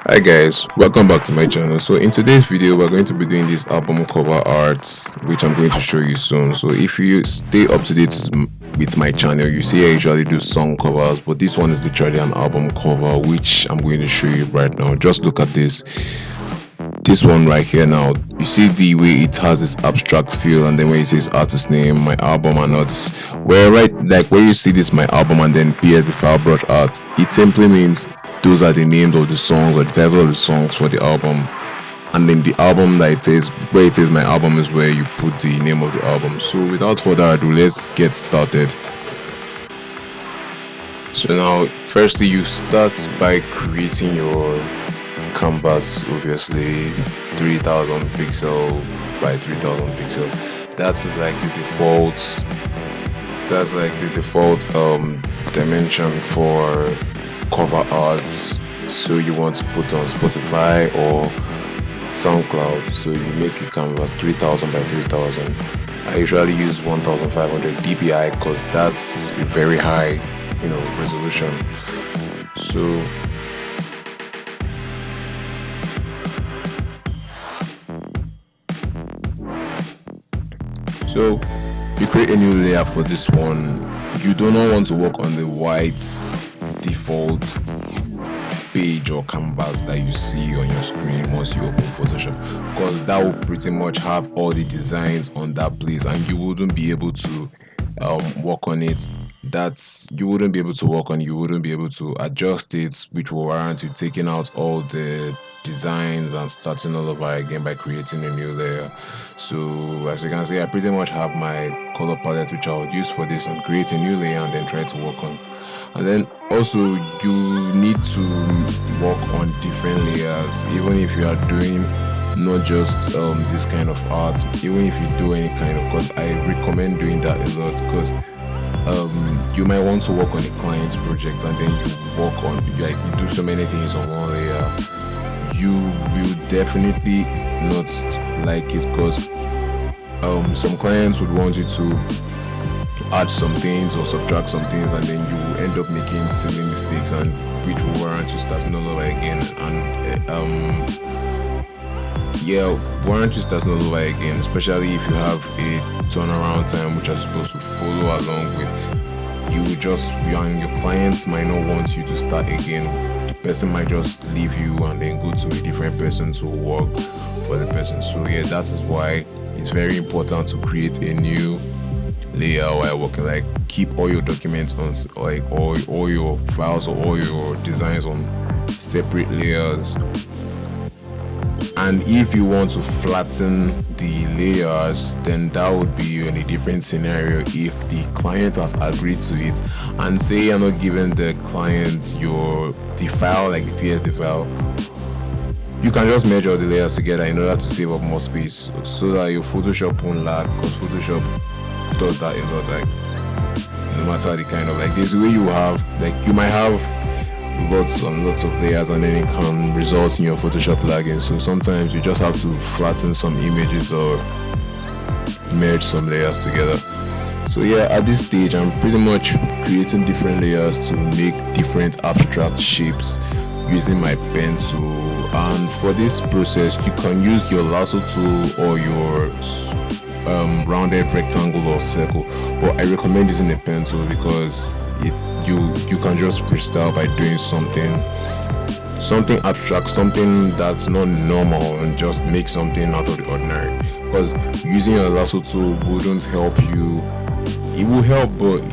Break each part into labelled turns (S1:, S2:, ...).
S1: Hi guys, welcome back to my channel. So in today's video we're going to be doing this album cover art, which I'm going to show you soon. So if you stay up to date with my channel, you see I usually do song covers, but this one is literally an album cover, which I'm going to show you right now. Just look at this one right here. Now you see the way it has this abstract feel, and then when it says artist name, my album, and all this, where right, like where you see this my album and then ps the file brush art, it simply means those are the names of the songs or the title of the songs for the album. And then the album that it is, where it is my album, is where you put the name of the album. So without further ado, let's get started. So now firstly you start by creating your canvas, obviously 3000 pixel by 3000 pixel. That is like the default, dimension for cover arts. So you want to put on Spotify or SoundCloud, so you make your canvas 3000 by 3000. I usually use 1500 dpi because that's a very high resolution. So you create a new layer for this one. You do not want to work on the white default page or canvas that you see on your screen once you open Photoshop, because that will pretty much have all the designs on that place and you wouldn't be able to work on it. You wouldn't be able to work on, you wouldn't be able to adjust it, which will warrant you taking out all the designs and starting all over again by creating a new layer. So as you can see, I pretty much have my color palette which I would use for this, and create a new layer and then try to work on. And then also you need to work on different layers, even if you are doing not just this kind of art, even if you do any kind of, because I recommend doing that a lot, because you might want to work on a client's project and then you work on, like, you do so many things on one layer, you will definitely not like it, because some clients would want you to add some things or subtract some things, and then you will end up making silly mistakes, and which will warrant you starting all over again. And warrant you starting all over again, especially if you have a turnaround time which are supposed to follow along with. You and your clients might not want you to start again. The person might just leave you and then go to a different person to work for the person. So yeah, that is why it's very important to create a new layer while working. Like, keep all your documents on, like all your files or all your designs on separate layers. And if you want to flatten the layers, then that would be in a different scenario if the client has agreed to it. And say you're not giving the client the file, like the PSD file, you can just merge all the layers together in order to save up more space, so that your Photoshop won't lag, because Photoshop does that a lot. Like, no matter the kind of, like, this way you have, like, you might have lots and lots of layers and then it can result in your Photoshop lagging. So sometimes you just have to flatten some images or merge some layers together. So yeah, at this stage I'm pretty much creating different layers to make different abstract shapes using my pen tool. And for this process you can use your lasso tool or your rounded rectangle or circle, but I recommend using a pen tool because you can just freestyle by doing something abstract, something that's not normal, and just make something out of the ordinary. Because using a lasso tool wouldn't help you. It will help, but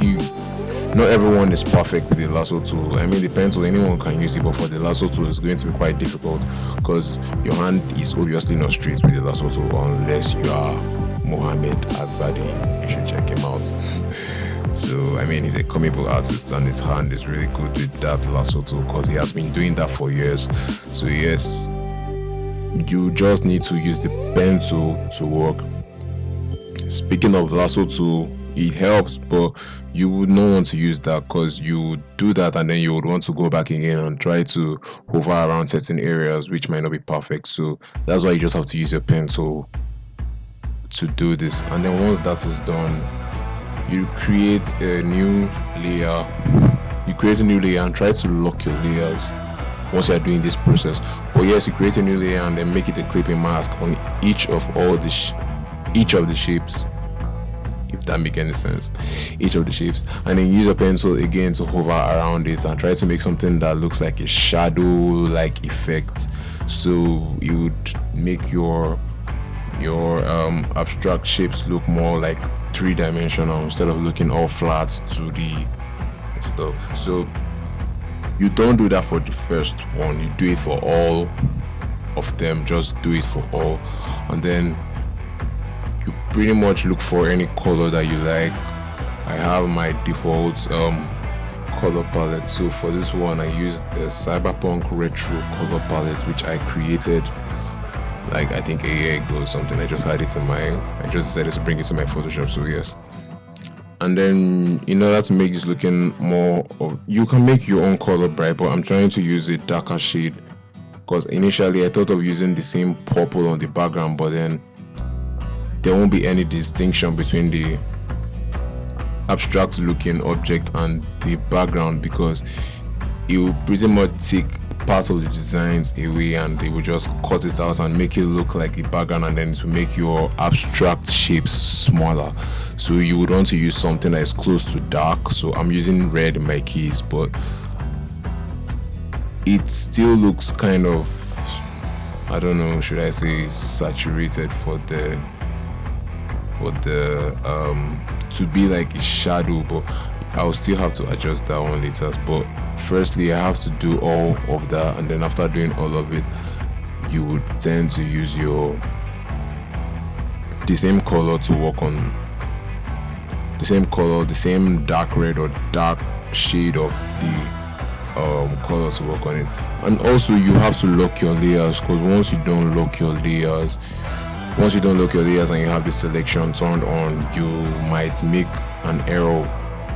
S1: not everyone is perfect with the lasso tool. I mean, the pen tool, anyone can use it, but for the lasso tool it's going to be quite difficult, because your hand is obviously not straight with the lasso tool unless you are Mohammed Agbadi. You should check him out. So I mean, he's a comic book artist and his hand is really good with that lasso tool, because he has been doing that for years. So yes, you just need to use the pen tool to work. Speaking of lasso tool, it helps, but you would not want to use that, because you would do that and then you would want to go back again and try to hover around certain areas which might not be perfect. So that's why you just have to use your pen tool to do this. And then once that is done, you create a new layer and try to lock your layers once you're doing this process. But yes, you create a new layer and then make it a clipping mask on each of each of the shapes, if that make any sense, each of the shapes, and then use a pencil again to hover around it and try to make something that looks like a shadow like effect. So you would make your abstract shapes look more like three-dimensional instead of looking all flat 2D stuff. So you don't do that for the first one, you do it for all of them. Just do it for all, and then you pretty much look for any color that you like. I have my default color palette, so for this one I used a cyberpunk retro color palette which I created like I think a year ago or something. I just had it in my, I just decided to bring it to my Photoshop. So yes, and then in order to make this looking more of, you can make your own color bright, but I'm trying to use a darker shade because initially I thought of using the same purple on the background, but then there won't be any distinction between the abstract looking object and the background because it will pretty much take parts of the designs away and they will just cut it out and make it look like the background, and then it will make your abstract shapes smaller. So you would want to use something that is close to dark. So I'm using red in my keys, but it still looks kind of, I don't know, should I say saturated for the to be like a shadow, but I'll still have to adjust that one later. But firstly I have to do all of that, and then after doing all of it you would tend to use the same color to work on, the same color, the same dark red or dark shade of the color to work on it. And also you have to lock your layers, because once you don't lock your layers and you have the selection turned on, you might make an error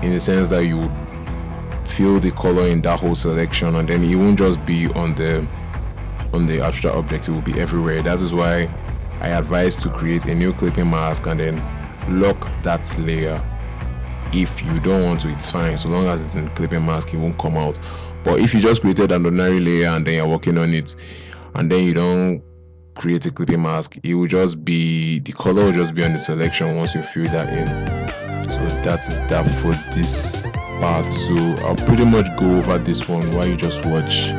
S1: in the sense that you fill the color in that whole selection, and then it won't just be on the abstract object, it will be everywhere. That is why I advise to create a new clipping mask and then lock that layer. If you don't want to, it's fine, so long as it's in clipping mask it won't come out. But if you just created an ordinary layer and then you're working on it and then you don't create a clipping mask, it will just be, the color will just be on the selection once you fill that in. So that is that for this part. So I'll pretty much go over this one while you just watch.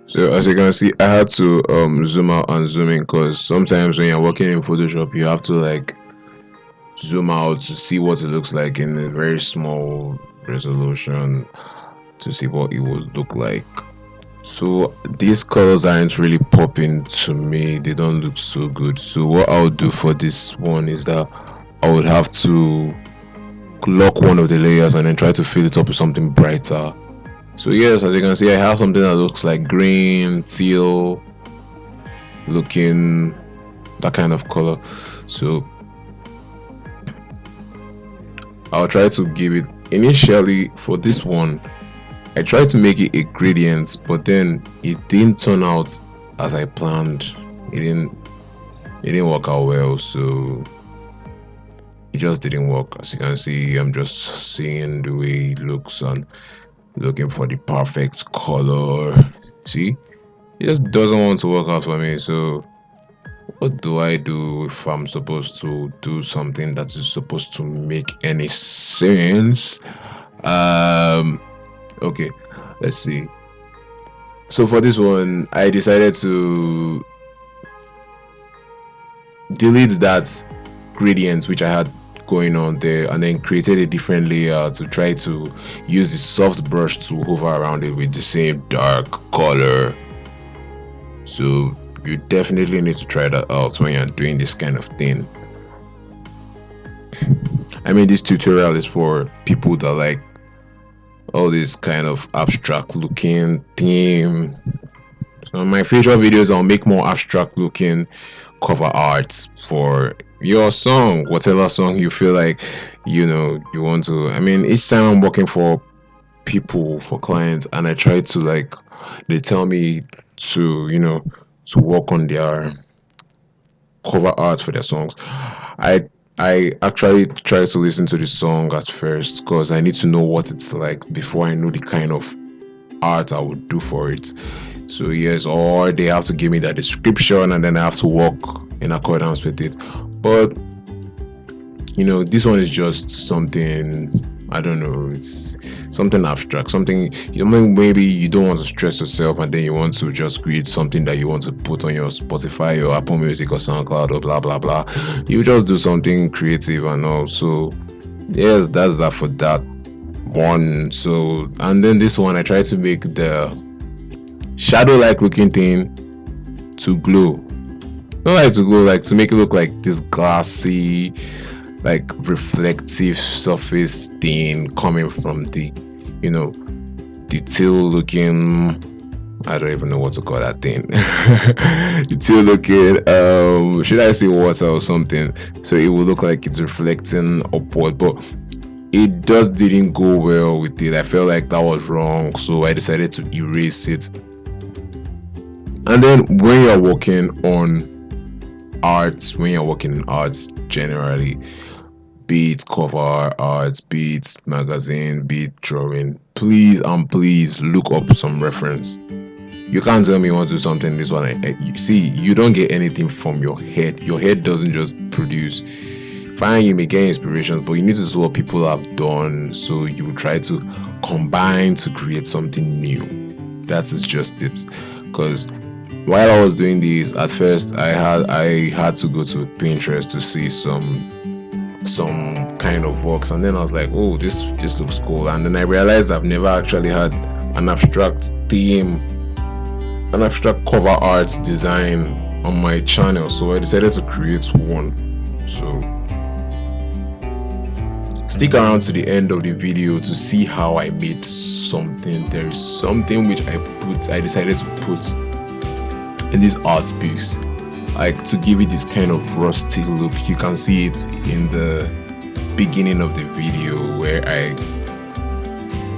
S1: So as you can see, I had to zoom out and zoom in, because sometimes when you're working in Photoshop you have to like zoom out to see what it looks like in a very small resolution to see what it would look like. So these colors aren't really popping to me, they don't look so good. So what I'll do for this one is that I would have to lock one of the layers and then try to fill it up with something brighter. So yes, as you can see, I have something that looks like green, teal looking, that kind of color. So I'll try to give it, initially for this one I tried to make it a gradient, but then it didn't turn out as I planned. It didn't work out well, so it just didn't work. As you can see, I'm just seeing the way it looks and looking for the perfect color. See, it just doesn't want to work out for me. So what do I do if I'm supposed to do something that is supposed to make any sense? Okay, let's see. So for this one, I decided to delete that gradient which I had going on there and then created a different layer to try to use the soft brush to hover around it with the same dark color. So you definitely need to try that out when you're doing this kind of thing. I mean, this tutorial is for people that like all this kind of abstract looking theme. So in my future videos, I'll make more abstract looking cover art for your song, whatever song you feel like you want to. I mean, each time I'm working for people, for clients, and I try to like, they tell me to to work on their cover art for their songs. I actually try to listen to the song at first because I need to know what it's like before I know the kind of art I would do for it. So yes, or they have to give me that description and then I have to work in accordance with it. But this one is just something, I don't know, it's something abstract, something maybe you don't want to stress yourself and then you want to just create something that you want to put on your Spotify or Apple Music or SoundCloud or blah blah blah. You just do something creative and all. So yes, that's that for that one. So and then this one I try to make the shadow like looking thing to glow, not like to glow, like to make it look like this glassy, like reflective surface thing coming from the teal looking, I don't even know what to call that thing. The teal looking, should I say water or something, so it will look like it's reflecting upward, but it just didn't go well with it. I felt like that was wrong, so I decided to erase it. And then when you're working on arts, when you're working in arts generally, be it cover art, be it magazine, be it drawing, please look up some reference. You can't tell me you want to do something this one. You see, you don't get anything from your head. Your head doesn't just produce. Fine, you may get inspirations, but you need to see what people have done, so you try to combine to create something new. That is just it. Because while I was doing this, at first I had to go to Pinterest to see some kind of works, and then I was like, oh, this looks cool. And then I realized I've never actually had an abstract theme, an abstract cover art design on my channel, so I decided to create one. So stick around to the end of the video to see how I made something. There is something which I decided to put in this art piece, like to give it this kind of rusty look. You can see it in the beginning of the video where I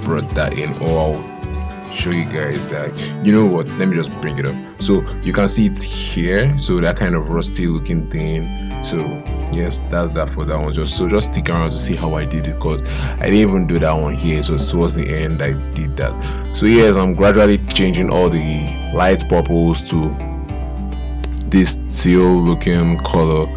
S1: brought that in, or I'll show you guys that. You know what, let me just bring it up so you can see it here. So that kind of rusty looking thing. So yes, that's that for that one. Just stick around to see how I did it, because I didn't even do that one here. So towards the end I did that. So yes, I'm gradually changing all the light purples to this teal looking color.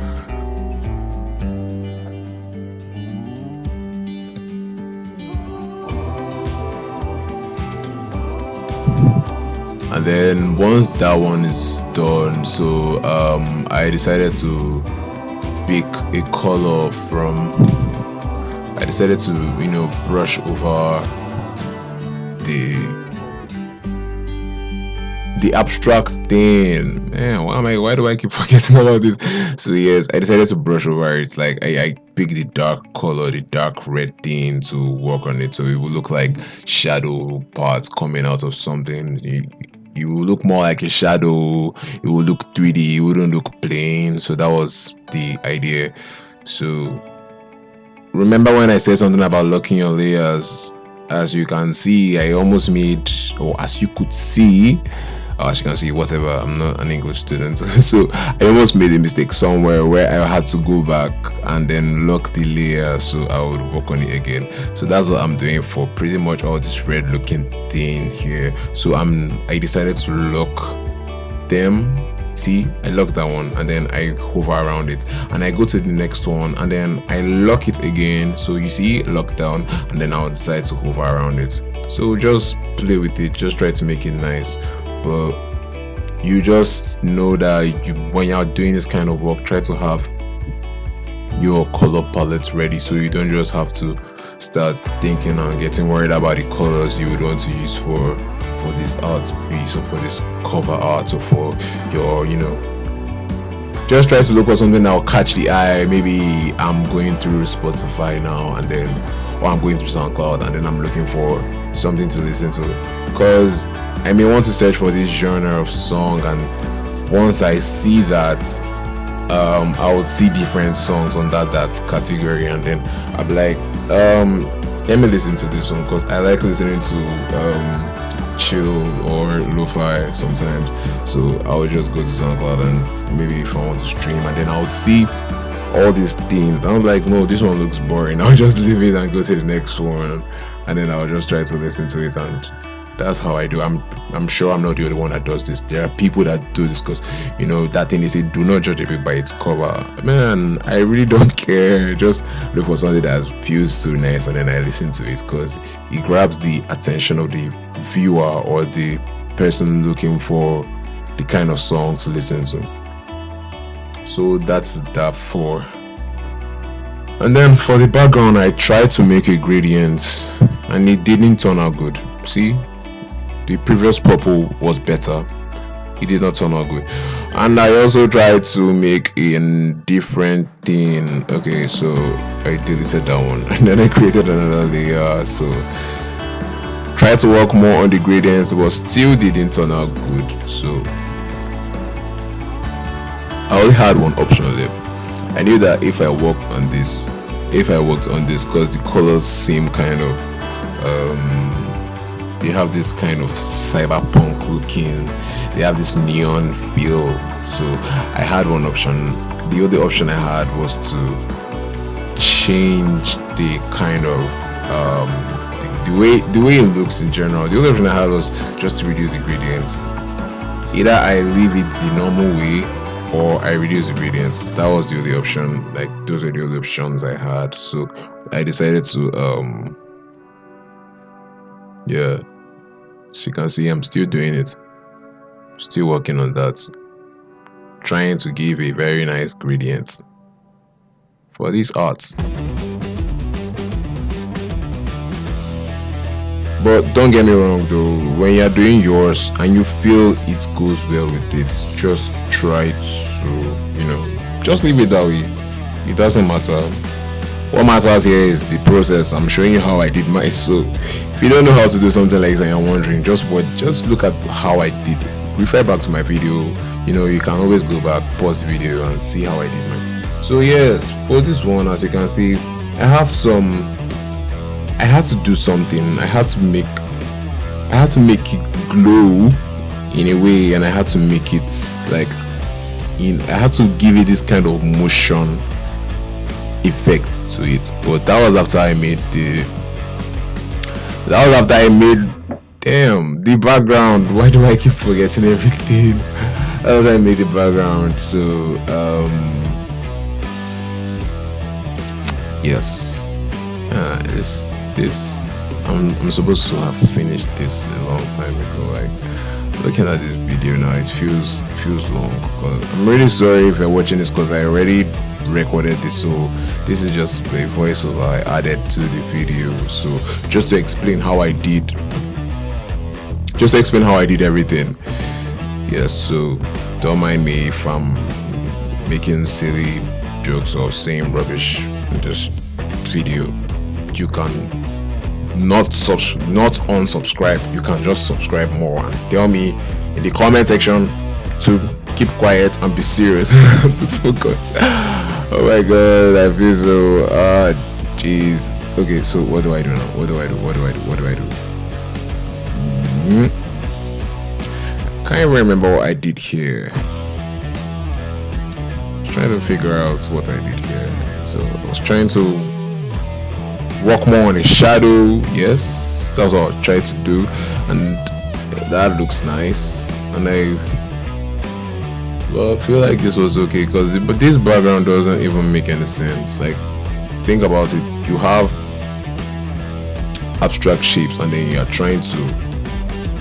S1: And then once that one is done, so I decided to pick a color from, I decided to brush over the abstract thing. Man, why do I keep forgetting about this? So yes, I decided to brush over it. Like I picked the dark color, the dark red thing to work on it, so it would look like shadow parts coming out of something. You will look more like a shadow. It will look 3D. It wouldn't look plain. So that was the idea. So remember when I said something about locking your layers? As you can see, I almost made, or as you could see, or as you can see, whatever, I'm not an English student, so I almost made a mistake somewhere where I had to go back and then lock the layer so I would work on it again. So that's what I'm doing for pretty much all this red looking thing here. So I decided to lock them. See, I lock that one and then I hover around it and I go to the next one and then I lock it again. So you see, lockdown, and then I'll decide to hover around it. So just play with it, just try to make it nice. But you just know that when you're doing this kind of work, try to have your color palette ready so you don't just have to start thinking and getting worried about the colors you would want to use for this art piece or for this cover art or for your, just try to look for something that will catch the eye. Maybe I'm going through Spotify now and then, or I'm going through SoundCloud and then I'm looking for something to listen to, because I may want to search for this genre of song, and once I see that, I would see different songs on that category, and then I'll be like, let me listen to this one, because I like listening to chill or lo-fi sometimes. So I would just go to SoundCloud and maybe if I want to stream, and then I would see all these things. I'm like, no, this one looks boring. I'll just leave it and go to the next one, and then I'll just try to listen to it, and that's how I do. I'm sure I'm not the only one that does this. There are people that do this because that thing they say, do not judge a book by its cover. Man, I really don't care. Just look for something that feels too nice and then I listen to it, because it grabs the attention of the viewer or the person looking for the kind of song to listen to. So that's that for. And then for the background, I tried to make a gradient and it didn't turn out good. See, the previous purple was better, it did not turn out good. And I also tried to make a different thing. Okay, so I deleted that one and then I created another layer. So tried to work more on the gradients, but still didn't turn out good. So I only had one option left. I knew that if I worked on this, because the colors seem kind of they have this kind of cyberpunk looking, they have this neon feel. So I had one option. The other option I had was to change the kind of the way it looks in general. The other option I had was just to reduce the gradients. Either I leave it the normal way or I reduce the gradients. That was the other option. Like, those were the other options I had. So I decided to yeah, so you can see I'm still doing it, still working on that, trying to give a very nice gradient for this art. But don't get me wrong though, when you're doing yours and you feel it goes well with it, just try to, just leave it that way. It doesn't matter. What matters here is the process. I'm showing you how I did mine. So if you don't know how to do something like that and you're wondering, just look at how I did it. Refer back to my video. You can always go back, pause the video and see how I did mine. So yes, for this one, as you can see, I had to do something. I had to make it glow in a way, and I had to make it I had to give it this kind of motion effect to it. But that was after I made the background. Why do I keep forgetting everything? That was I made the background. So yes, this I'm supposed to have finished this a long time ago. Like, looking at this video now, it feels long. I'm really sorry if you're watching this, because I already recorded this, so this is just a voiceover I added to the video. So just to explain how I did everything. Yes, so don't mind me if I'm making silly jokes or saying rubbish in this video. You can not unsubscribe. You can just subscribe more and tell me in the comment section to keep quiet and be serious to focus. Oh my god, I feel so jeez. Okay, so what do I do now? What do I do? Can't even remember what I did here. Trying to figure out what I did here. So I was trying to work more on a shadow. Yes, that's what I tried to do, and that looks nice. And I feel like this was okay because but this background doesn't even make any sense. Like, think about it. You have abstract shapes, and then you are trying to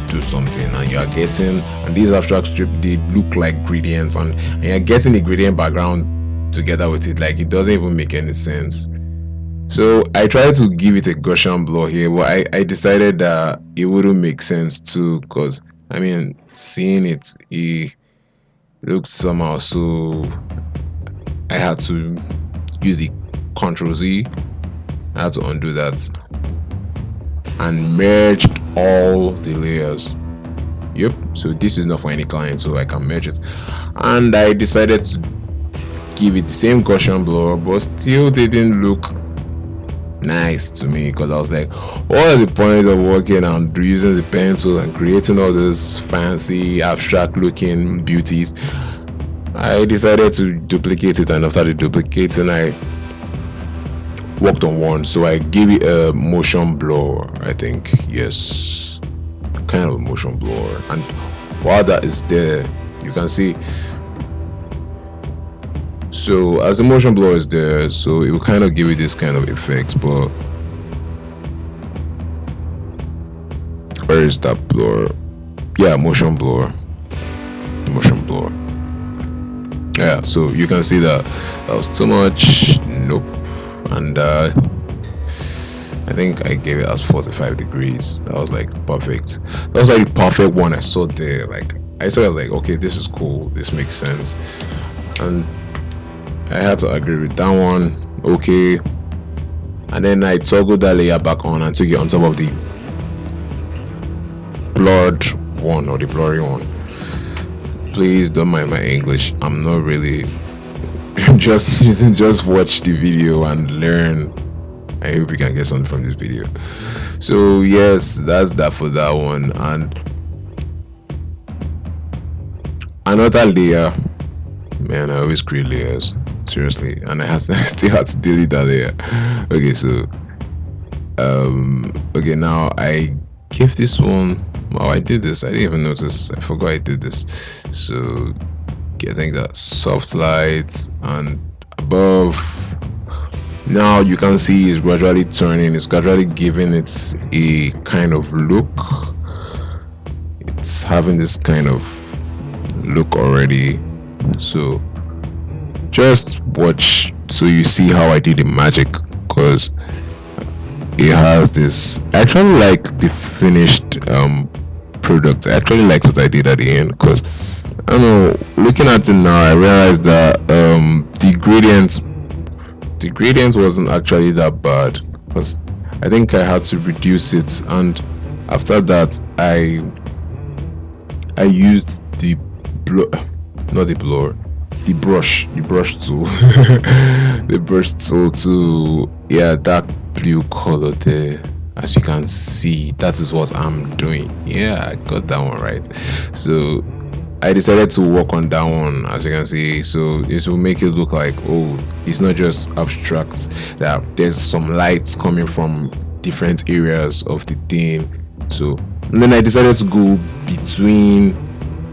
S1: do something, and you are getting, and these abstract shapes, they look like gradients, and you're getting the gradient background together with it. Like, it doesn't even make any sense. So I tried to give it a Gaussian blur here, but I decided that it wouldn't make sense too, because I mean, seeing it looks somehow, so I had to use the Ctrl Z. I had to undo that and merge all the layers. Yep, so this is not for any client, so I can merge it. And I decided to give it the same Gaussian blur, but still didn't look nice to me, because I was like, what are the points of working and using the pencil and creating all those fancy abstract looking beauties? I decided to duplicate it, and after the duplicating, I worked on one, so I gave it a motion blur. I think, yes, kind of a motion blur. And while that is there, you can see, so as the motion blur is there, so it will kind of give it this kind of effect. But where is that blur? Yeah, motion blur. Yeah, so you can see that was too much. Nope. And I think I gave it as 45 degrees. That was like perfect. That was like the perfect one I saw there. Like, I saw, I was like, okay, this is cool, this makes sense. And I had to agree with that one. Okay. And then I toggled that layer back on and took it on top of the blurred one, or the blurry one. Please don't mind my English. I'm not really just watch the video and learn. I hope you can get something from this video. So yes, that's that for that one. And another layer, man, I always create layers, seriously, and I still had to delete that layer. Okay, so okay, now I gave this one, wow, I did this, I didn't even notice, I forgot I did this. So I think that soft light, and above, now you can see it's gradually turning, it's gradually giving it a kind of look. It's having this kind of look already. So just watch so you see how I did the magic, because it has this. I actually like the finished product. I actually liked what I did at the end, because I don't know, looking at it now, I realized that the gradient wasn't actually that bad, because I think I had to reduce it, and after that I used the brush tool the brush tool to, yeah, dark blue color there. As you can see, that is what I'm doing. Yeah, I got that one right. So I decided to work on that one, as you can see. So it will make it look like, oh, it's not just abstract, that there's some lights coming from different areas of the theme. So, and then I decided to go between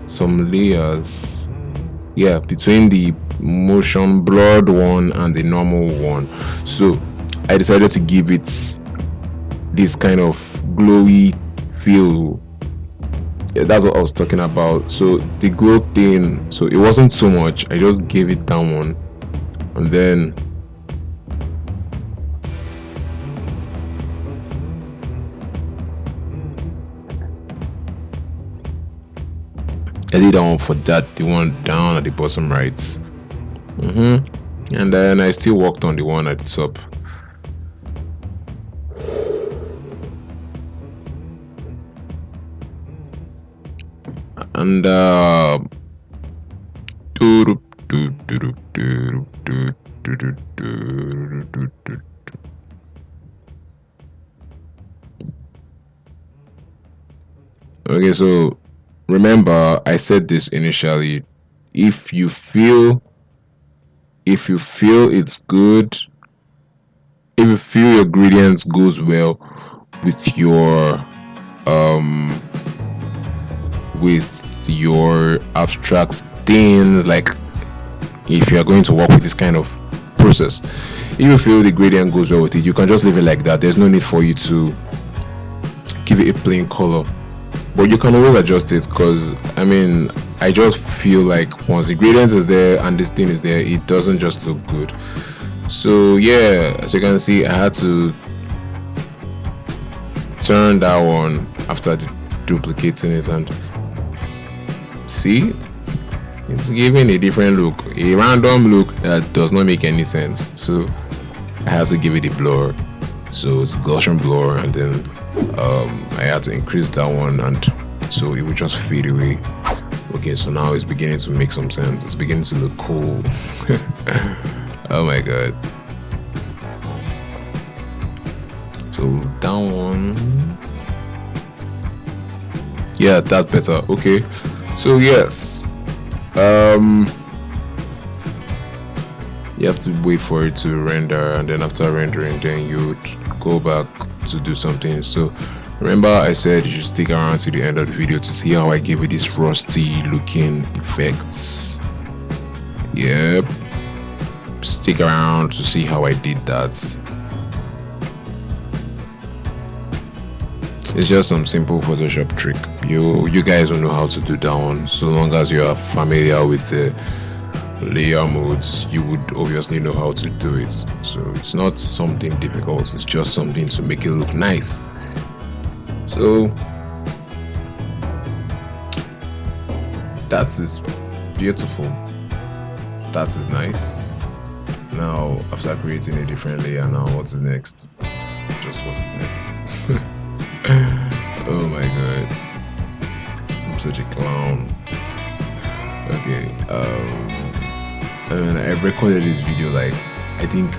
S1: some layers, yeah, between the motion blurred one and the normal one. So I decided to give it this kind of glowy feel. Yeah, that's what I was talking about. So the glow thing, so it wasn't too much, I just gave it that one, and then I did that one for that, the one down at the bottom right. And then I still worked on the one at the top. And okay, so remember I said this initially. If you feel it's good, if you feel your gradients goes well with your abstract things, like if you are going to work with this kind of process, if you feel the gradient goes well with it, you can just leave it like that. There's no need for you to give it a plain color, but you can always adjust it, because I mean, I just feel like once the gradient is there and this thing is there, it doesn't just look good. So yeah, as you can see, I had to turn that one after duplicating it, and see, it's giving a different look, a random look that does not make any sense. So I had to give it a blur, so it's Gaussian blur, and then I had to increase that one, and so it would just fade away. Okay, so now it's beginning to make some sense. It's beginning to look cool. Oh my god. So that one, yeah, that's better. Okay, so yes, you have to wait for it to render, and then after rendering, then you would go back to do something. So remember I said you should stick around to the end of the video to see how I gave you this rusty looking effects. Yep, stick around to see how I did that. It's just some simple Photoshop trick. You guys will know how to do that one. So long as you are familiar with the layer modes, you would obviously know how to do it. So it's not something difficult, it's just something to make it look nice. So that is beautiful, that is nice. Now after creating a different layer, now what is next? Just what is next? Oh my god, I'm such a clown. Okay, and I recorded this video like I think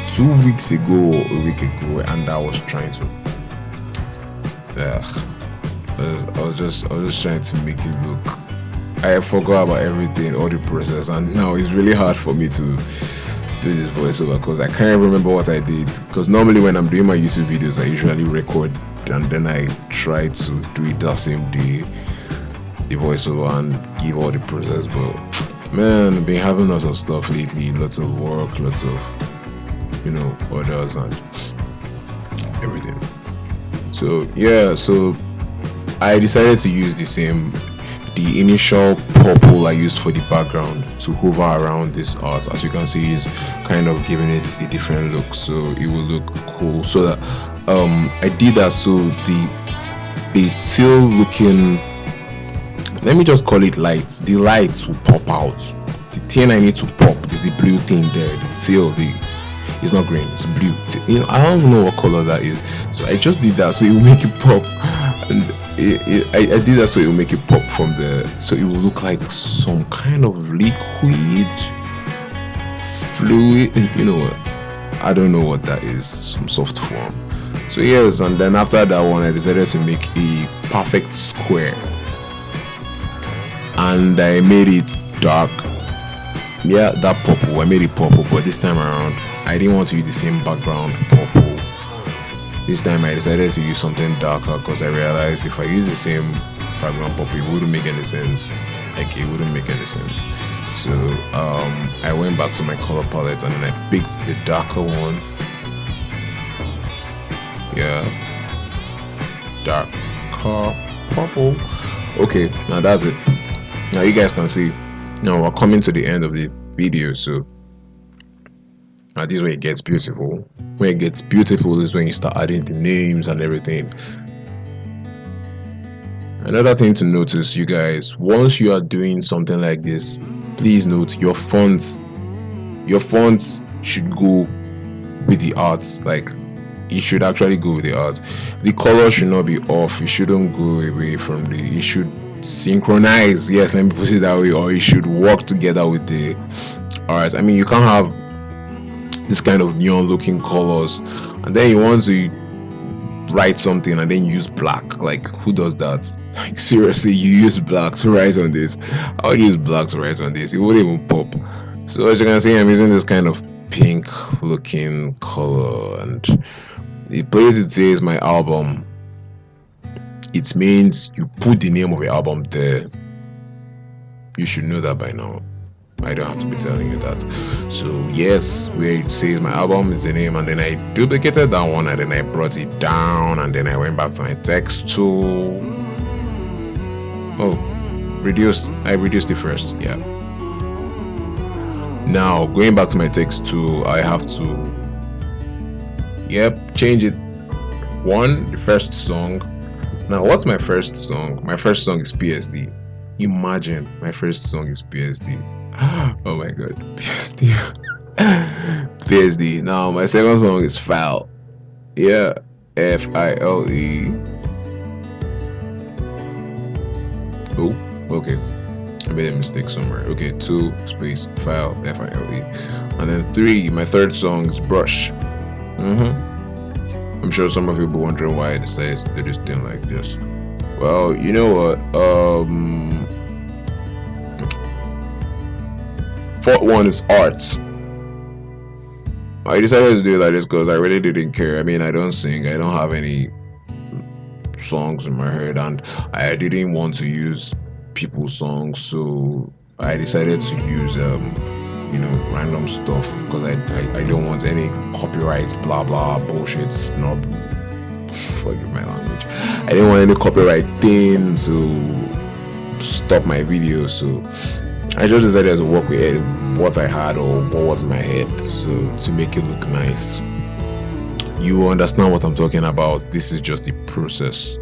S1: 2 weeks ago or a week ago, and I was trying to I was just trying to make it look, I forgot about everything, all the process, and now it's really hard for me to do this voiceover because I can't remember what I did. Because normally when I'm doing my YouTube videos, I usually record and then I try to do it that same day, the voiceover, and give all the process. But man, I've been having lots of stuff lately, lots of work, lots of orders and everything. So yeah, so I decided to use the initial purple I used for the background to hover around this art. As you can see, is kind of giving it a different look, so it will look cool. So that I did that so the teal looking, let me just call it lights, the lights will pop out. The thing I need to pop is the blue thing there, the teal, it's not green, it's blue. I don't even know what color that is, so I just did that so it will make it pop. And I did that so it will make it pop from so it will look like some kind of liquid fluid, what, I don't know what that is, some soft form. So yes, and then after that one I decided to make a perfect square, and I made it dark. Yeah, that purple, I made it purple, but this time around I didn't want to use the same background purple. This time I decided to use something darker because I realized if I use the same background purple, it wouldn't make any sense. It wouldn't make any sense. So I went back to my color palette and then I picked the darker one. Yeah, darker purple. Okay, now that's it. Now you guys can see, now we're coming to the end of the video. So now this is where it gets beautiful. When it gets beautiful is when you start adding the names and everything. Another thing to notice, you guys, once you are doing something like this, please note your fonts should go with the art. Like, it should actually go with the art. The color should not be off. It shouldn't go away from it should synchronize. Yes, let me put it that way. Or it should work together with the art. I mean, you can't have this kind of neon looking colors and then you want to write something and then use black. Like, who does that? Like, seriously, you use black to write on this? I would use black to write on this. It wouldn't even pop. So as you can see, I'm using this kind of pink looking color, and the place it says my album, it means you put the name of your album there. You should know that by now. I don't have to be telling you that. So yes, where it says my album is the name, and then I duplicated that one and then I brought it down, and then I went back to my text tool. I reduced it first. Yeah. Now going back to my text tool, I have to change it. The first song. Now what's my first song? My first song is PSD. Imagine my first song is PSD. Oh my god, PSD. PSD. Now my second song is File. Yeah, FILE. Oh, okay. I made a mistake somewhere. Okay, 2 space File, FILE. And then 3, my third song is Brush. I'm sure some of you will be wondering why I decided to do this thing like this. Well, you know what? Fourth one is Art. I decided to do it like this because I really didn't care. I mean, I don't sing. I don't have any songs in my head, and I didn't want to use people's songs, so I decided to use random stuff because I don't want any copyright blah blah bullshit. Not forgive my language. I didn't want any copyright thing to stop my video, so I just decided to work with what I had or what was in my head, so to make it look nice. You understand what I'm talking about? This is just the process.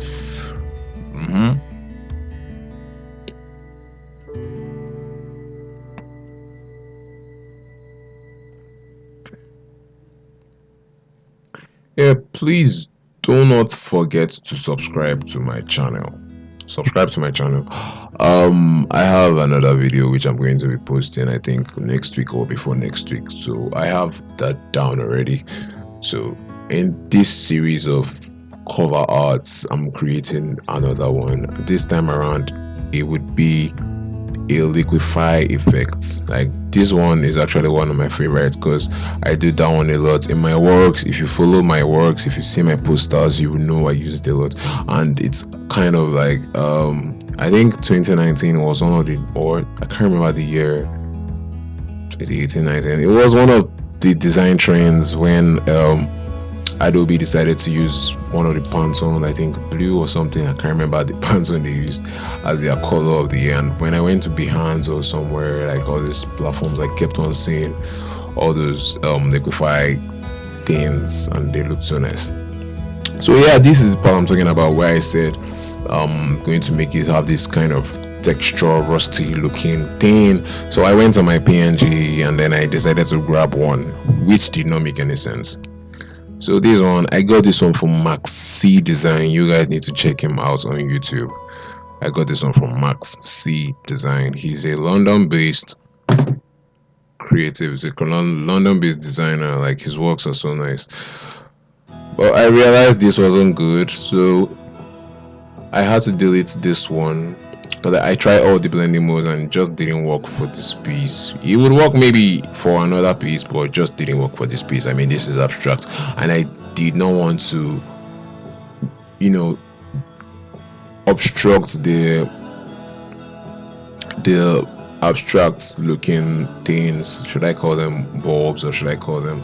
S1: Yeah, please do not forget to subscribe to my channel. I have another video which I'm going to be posting, I think next week or before next week, so I have that down already. So in this series of cover arts, I'm creating another one. This time around it would be a liquify effect. Like, this one is actually one of my favorites because I do that one a lot in my works. If you follow my works, if you see my posters, you will know I use it a lot, and it's kind of like I think 2019 was one of the, or I can't remember the year, 2018, 19. It was one of the design trends when Adobe decided to use one of the Pantone, I think blue or something, I can't remember the Pantone they used as their color of the year. And when I went to Behance or somewhere, like all these platforms, I kept on seeing all those liquify things, and they looked so nice. So yeah, this is the part I'm talking about, where I said I'm going to make it have this kind of texture, rusty looking thing. So I went on my PNG and then I decided to grab one which did not make any sense. So this one, I got this one from Max C Design. You guys need to check him out on YouTube. I got this one from Max C Design. He's a London-based creative. He's a London-based designer. Like, his works are so nice. But I realized this wasn't good, so I had to delete this one. But I tried all the blending modes and it just didn't work for this piece. It would work maybe for another piece, but it just didn't work for this piece. I mean, this is abstract, and I did not want to, obstruct the abstract looking things. Should I call them bulbs or should I call them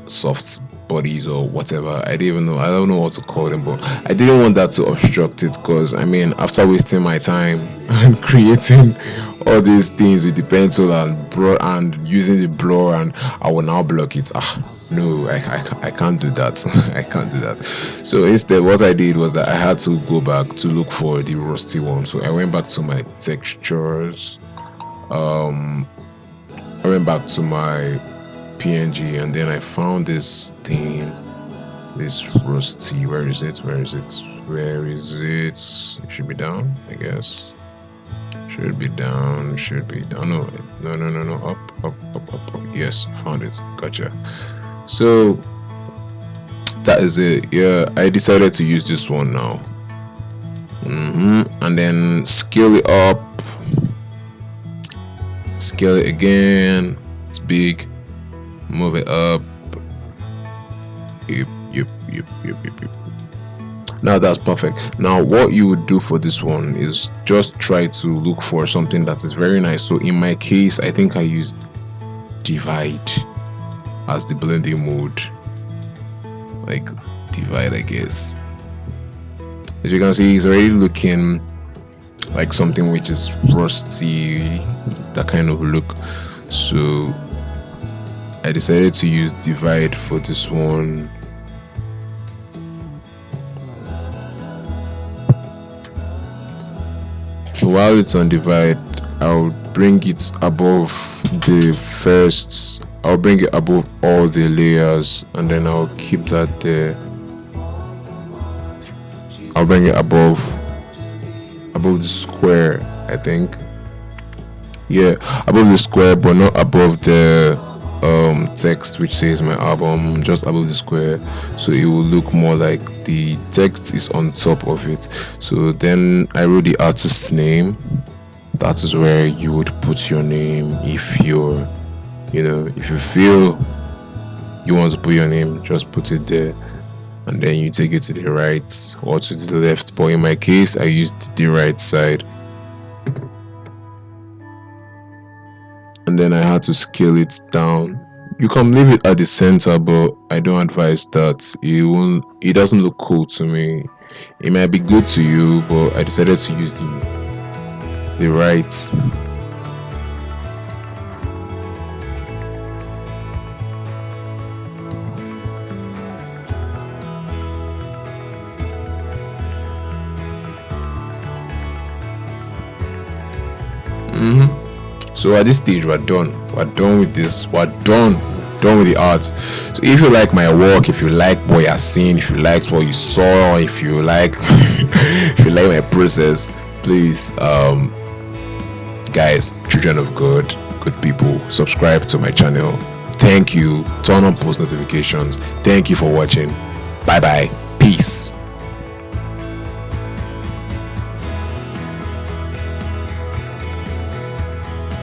S1: soft bodies or whatever. I didn't even know. I don't know what to call them, but I didn't want that to obstruct it, because I mean, after wasting my time and creating all these things with the pencil and using the blur, and I will now block it. No, I can't do that. I can't do that. So instead, what I did was that I had to go back to look for the rusty one. So I went back to my textures. I went back to my PNG, and then I found this thing, this rusty. Where is it? Where is it? Where is it? It should be down, I guess. Should be down. Should be down. No, no, no, no, no. Up, up, up, up, up. Yes, found it. Gotcha. So that is it. Yeah, I decided to use this one now. And then scale it up. Scale it again. It's big. Move it up. Yep. Now that's perfect. Now what you would do for this one is just try to look for something that is very nice. So in my case, I think I used divide as the blending mode. Like divide, I guess. As you can see, it's already looking like something which is rusty, that kind of look. So I decided to use divide for this one. While it's on divide, I'll bring it above the first. I'll bring it above all the layers, and then I'll keep that there. I'll bring it above the square, I think. Yeah, above the square, but not above the text which says my album, just above the square, so it will look more like the text is on top of it. So then I wrote the artist's name. That is where you would put your name. If you're, if you feel you want to put your name, just put it there, and then you take it to the right or to the left. But in my case, I used the right side. And then I had to scale it down. You can leave it at the center, but I don't advise that. It doesn't look cool to me. It might be good to you, but I decided to use the right. So at this stage, we're done with this. We're done with the art. So if you like my work, if you like what you're seeing, if you liked what you saw, if you like if you like my process, please, guys, children of God, good people, subscribe to my channel. Thank you. Turn on post notifications. Thank you for watching. Bye bye. Peace.